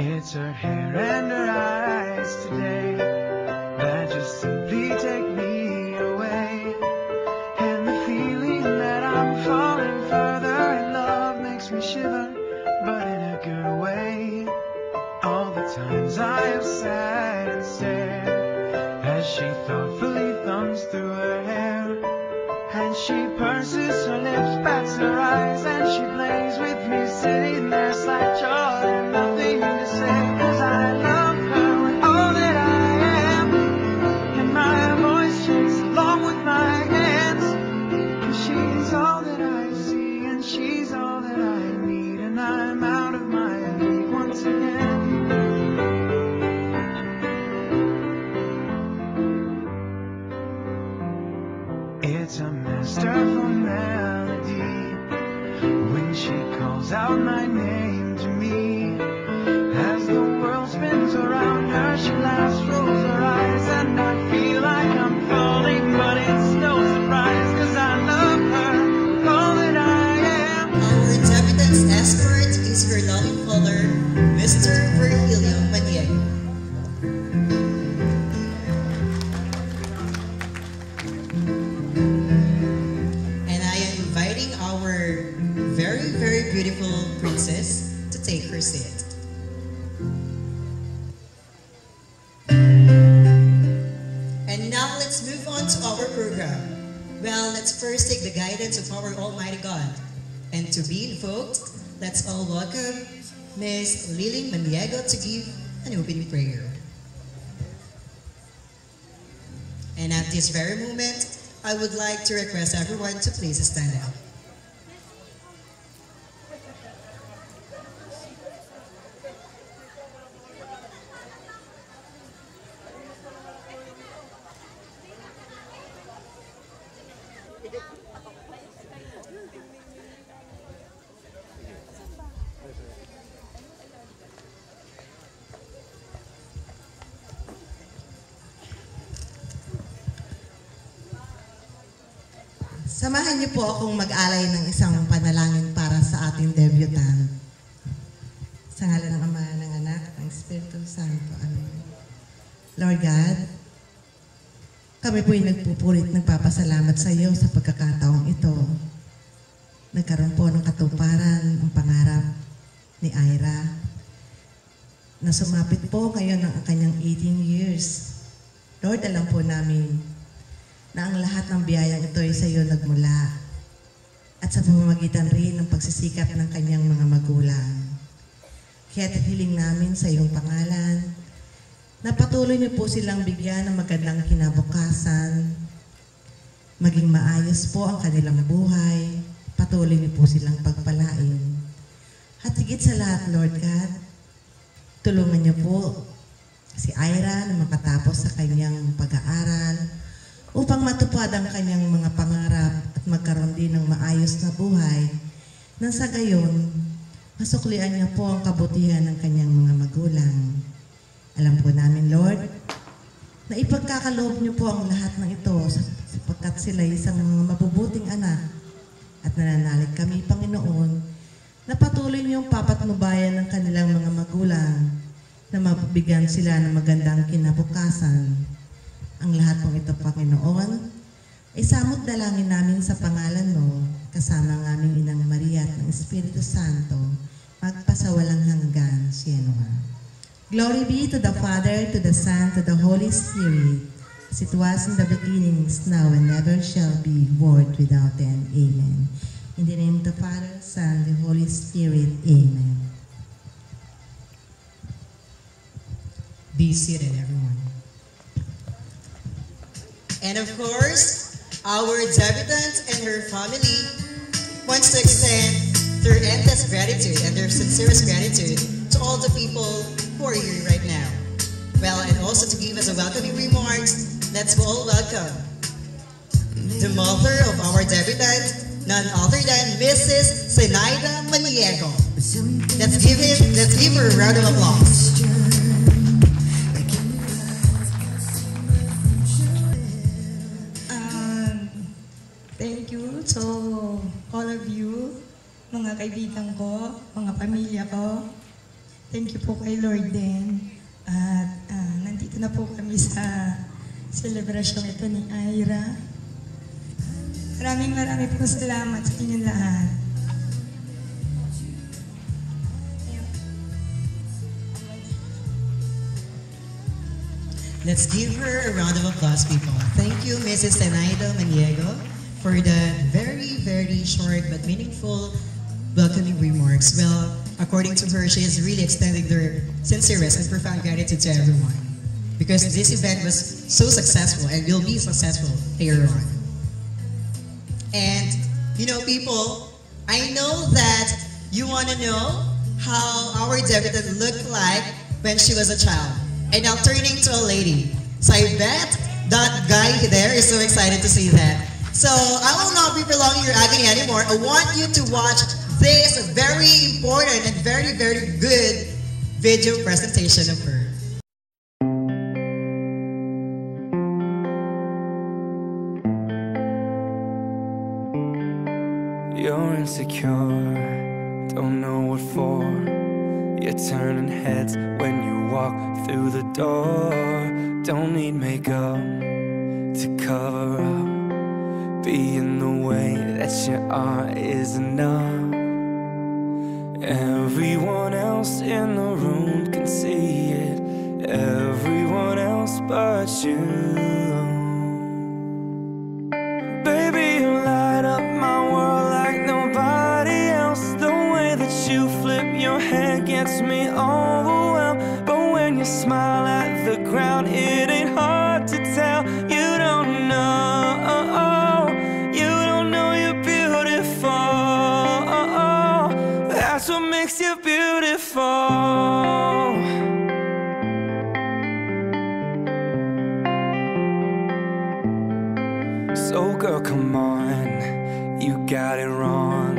It's her hair and her eyes today that just simply take me away. And the feeling that I'm falling further in love makes me shiver, but in a good way. All the times I have sat and stared as she thoughtfully thumbs through her hair, and she purses her lips, bats her eyes, and she plays with me, sitting there like joy and nothing to say. 'Cause I love her with all that I am, and my voice shakes along with my hands. 'Cause she's all that I see, and she's all that I need, and I'm out of my league once again. It's a masterful melody when she calls out my name to me. As the world spins around her, she laughs, rolls her eyes, and I feel like I'm falling, but it's no surprise, 'cause I love her with all that I am. Our David's escort is her loving father, Mr. Virgilio Maniego. And I am inviting our very, very beautiful princess to take her seat. And now let's move on to our program. Well, let's first take the guidance of our Almighty God. And to be invoked, let's all welcome Ms. Liling Maniego to give an opening prayer. And at this very moment, I would like to request everyone to please stand up. Samahan niyo po akong mag-alay ng isang panalangin para sa ating debutant. Sa ngalan ng Ama, ng Anak, at ng Espiritu Santo. Amen. Lord God, kami po'y nagpupulit, nagpapasalamat sa iyo sa pagkakataong ito. Nagkaroon po ng katuparan ang pangarap ni Ira na sumapit po ngayon ng kanyang 18 years. Lord, alam po namin na ang lahat ng biyayang ito ay sa iyo nagmula at sa pamamagitan rin ng pagsisikap ng kanyang mga magulang. Kaya't hiling namin sa iyong pangalan na patuloy niyo po silang bigyan ng magandang kinabukasan, maging maayos po ang kanilang buhay, patuloy niyo po silang pagpalain. At higit sa lahat, Lord God, tulungan niyo po si Ira na makatapos sa kanyang pag-aaral, upang matupad ang kanyang mga pangarap at magkaroon din ng maayos na buhay, nang sa gayon, masuklian niya po ang kabutihan ng kanyang mga magulang. Alam po namin, Lord, na ipagkakaloob niyo po ang lahat ng ito sapagkat sila isang mga mabubuting anak, at nananalig kami, Panginoon, na patuloy niyong papatnubayan ng kanilang mga magulang na mabigyan sila ng magandang kinabukasan. Ang lahat ng ito, Panginoon, ay samot dalangin namin sa pangalan mo, kasama ng aming Inang Maria at ng Espiritu Santo, magpasawalang hanggan. Sienua. Glory be to the Father, to the Son, to the Holy Spirit, as it was in the beginning, is now, and ever shall be, world without end. Amen. In the name of the Father, Son, and the Holy Spirit. Amen. be seated, everyone. And of course, our debutante and her family wants to extend their endless gratitude and their sincerest gratitude to all the people who are here right now. Well, and also to give us a welcoming remarks, let's all welcome the mother of our debutante, none other than Mrs. Zenaida Maniego. Let's give her a round of applause. Thank you to all of you, mga kaibigan ko, mga pamilya ko. Thank you po kay Lord din. At nandito na po kami sa selebrasyong ito ni Ira. Maraming po salamat sa inyong lahat. Let's give her a round of applause, people. Thank you, Mrs. Zenaida Maniego, for the very, very short but meaningful welcoming remarks. Well, according to her, she is really extending their sincerest and profound gratitude to everyone because this event was so successful and will be successful later on. And, you know, people, I know that you want to know how our debutante looked like when she was a child. And now turning to a lady. So I bet that guy there is so excited to see that. So I will not be prolonging your agony anymore. I want you to watch this very important and very, very good video presentation of her. You're insecure, don't know what for. You're turning heads when you walk through the door. Don't need makeup to cover up. Being the way that you are is enough. Everyone else in the room can see it. Everyone else but you. Baby, you light up my world like nobody else. The way that you flip your hair gets me overwhelmed. But when you smile at the ground, it ain't hard to tell. You don't know. That's what makes you beautiful. So girl, come on, you got it wrong.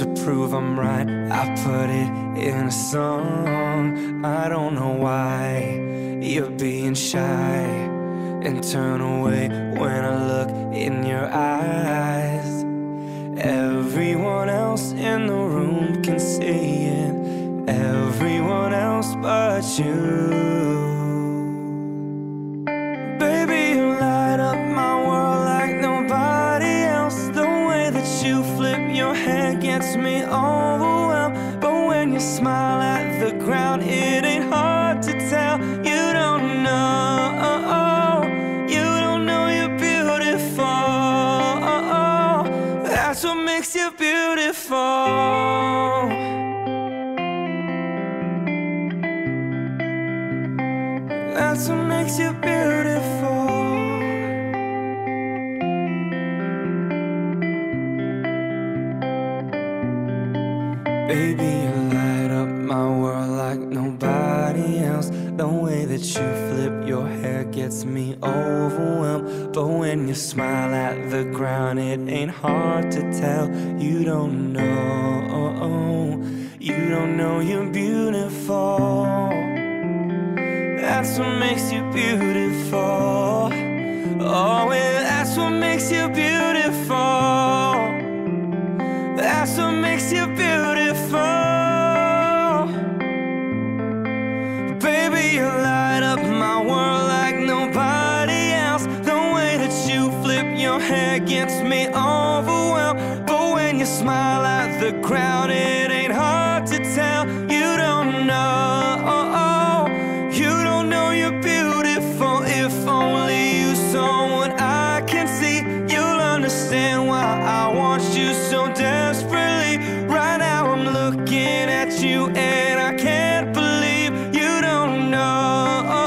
To prove I'm right, I put it in a song. I don't know why you're being shy and turn away when I look in your eyes. Everyone else in the room can see it. Everyone else but you. Baby, you light up my world like nobody else. The way that you flip your hair gets me overwhelmed. But when you smile at the ground, it ain't hard to tell. You don't know. You don't know you're beautiful. That's what makes you beautiful. That's what makes you beautiful. Baby, you light up my world like nobody else. The way that you flip your hair gets me overwhelmed. But when you smile at the ground, it ain't hard to tell. You don't know. You don't know you're beautiful. That's what makes you beautiful. Oh, yeah, that's what makes you beautiful. That's what makes you beautiful. Baby, you light up my world like nobody else. The way that you flip your hair gets me overwhelmed. But when you smile at the crowd, it ain't hard to tell. You don't know. You don't know you're beautiful. If only you saw what I can see, you'll understand why I want you so desperately. Right now I'm looking at you and I can't believe you don't know.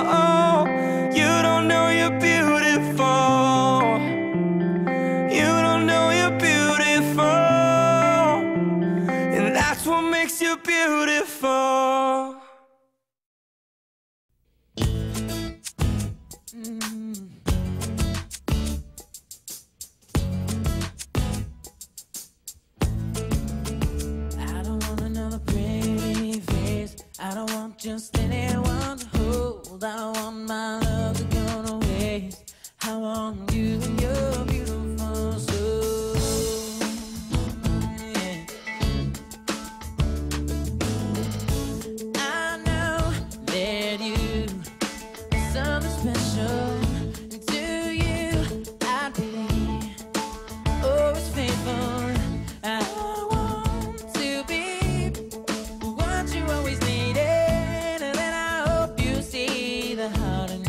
I don't want another pretty face. I don't want just anyone to hold. I don't want my love to go to waste. I want you and your beautiful soul. Yeah. I know that you are something special. And to you, I'd be always faithful. I want to be what you always needed, and then I hope you see the heart in